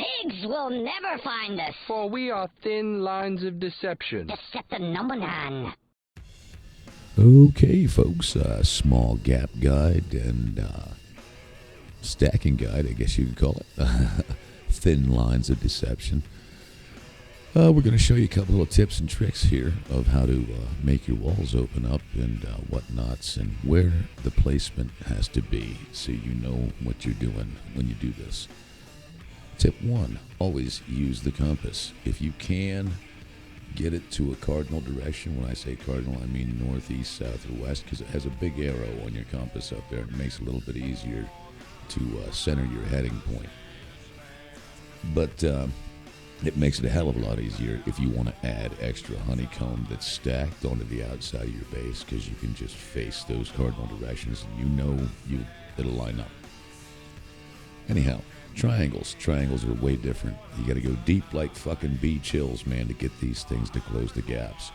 pigs will never find us. For we are thin lines of deception. Deception number 9. Okay, folks, small gap guide and stacking guide, I guess you could call it. Thin lines of deception. We're going to show you a couple little tips and tricks here of how to make your walls open up and whatnots and where the placement has to be so you know what you're doing when you do this. Tip 1, always use the compass. If you can, get it to a cardinal direction. When I say cardinal, I mean north, east, south, or west, because it has a big arrow on your compass up there. It makes it a little bit easier to center your heading point. But it makes it a hell of a lot easier if you want to add extra honeycomb that's stacked onto the outside of your base, because you can just face those cardinal directions and you know it'll line up. Anyhow, triangles. Triangles are way different. You got to go deep like fucking beach hills, man, to get these things to close the gaps.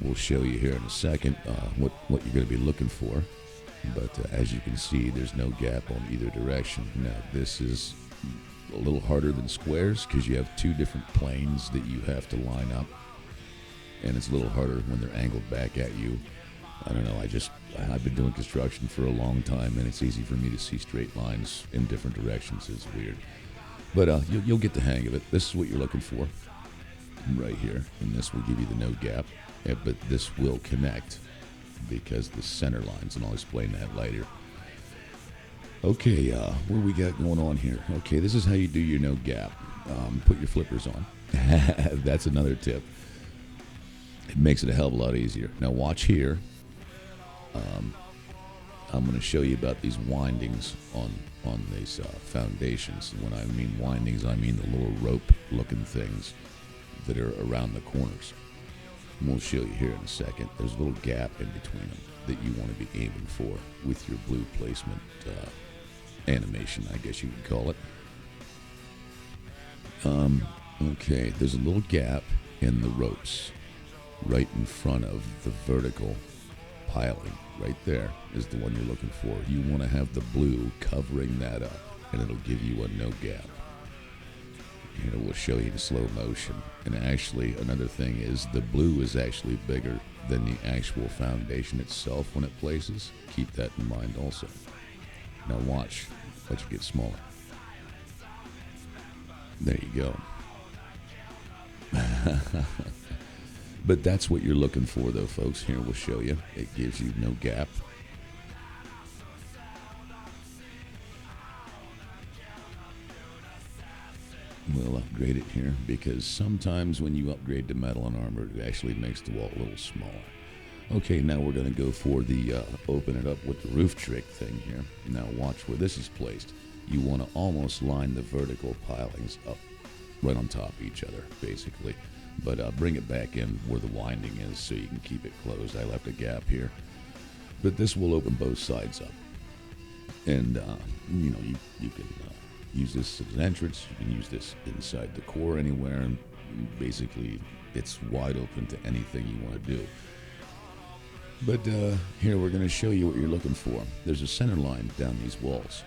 We'll show you here in a second what you're going to be looking for. But as you can see, there's no gap on either direction. Now, this is a little harder than squares because you have two different planes that you have to line up. And it's a little harder when they're angled back at you. I don't know, I've been doing construction for a long time, and it's easy for me to see straight lines in different directions. It's weird. But you'll get the hang of it. This is what you're looking for right here, and this will give you the no gap. But this will connect because the center lines, and I'll explain that later. Okay, what do we got going on here? Okay, this is how you do your no gap. Put your flippers on. That's another tip. It makes it a hell of a lot easier. Now watch here. I'm going to show you about these windings on these foundations. When I mean windings, I mean the little rope-looking things that are around the corners. And we'll show you here in a second. There's a little gap in between them that you want to be aiming for with your blue placement animation, I guess you could call it. Okay, there's a little gap in the ropes right in front of the vertical piling. Right there is the one you're looking for. You want to have the blue covering that up, and it'll give you a no gap. Here we'll show you in slow motion. And actually, another thing is the blue is actually bigger than the actual foundation itself when it places. Keep that in mind also. Now watch it get smaller. There you go. But that's what you're looking for, though, folks. Here, we'll show you. It gives you no gap. We'll upgrade it here, because sometimes when you upgrade to metal and armor, it actually makes the wall a little smaller. Okay, now we're going to go for the open it up with the roof trick thing here. Now watch where this is placed. You want to almost line the vertical pilings up right on top of each other, basically. But bring it back in where the winding is so you can keep it closed. I left a gap here. But this will open both sides up. And, you can use this as an entrance. You can use this inside the core anywhere. And basically, it's wide open to anything you want to do. But here, we're going to show you what you're looking for. There's a center line down these walls.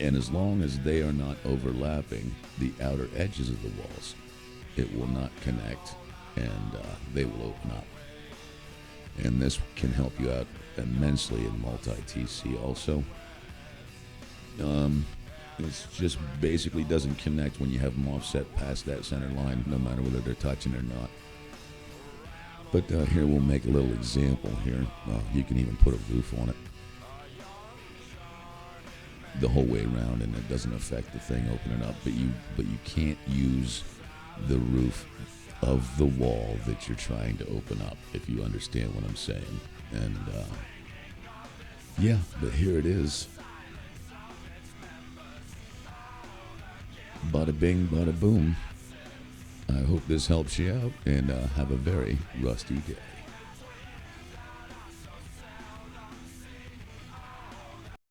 And as long as they are not overlapping the outer edges of the walls, it will not connect, and they will open up. And this can help you out immensely in multi-TC also. It just basically doesn't connect when you have them offset past that center line, no matter whether they're touching or not. But here we'll make a little example here. You can even put a roof on it the whole way around, and it doesn't affect the thing opening up. But you can't use the roof of the wall that you're trying to open up, if you understand what I'm saying. And yeah, but here it is. Bada bing, bada boom. I hope this helps you out, and have a very rusty day.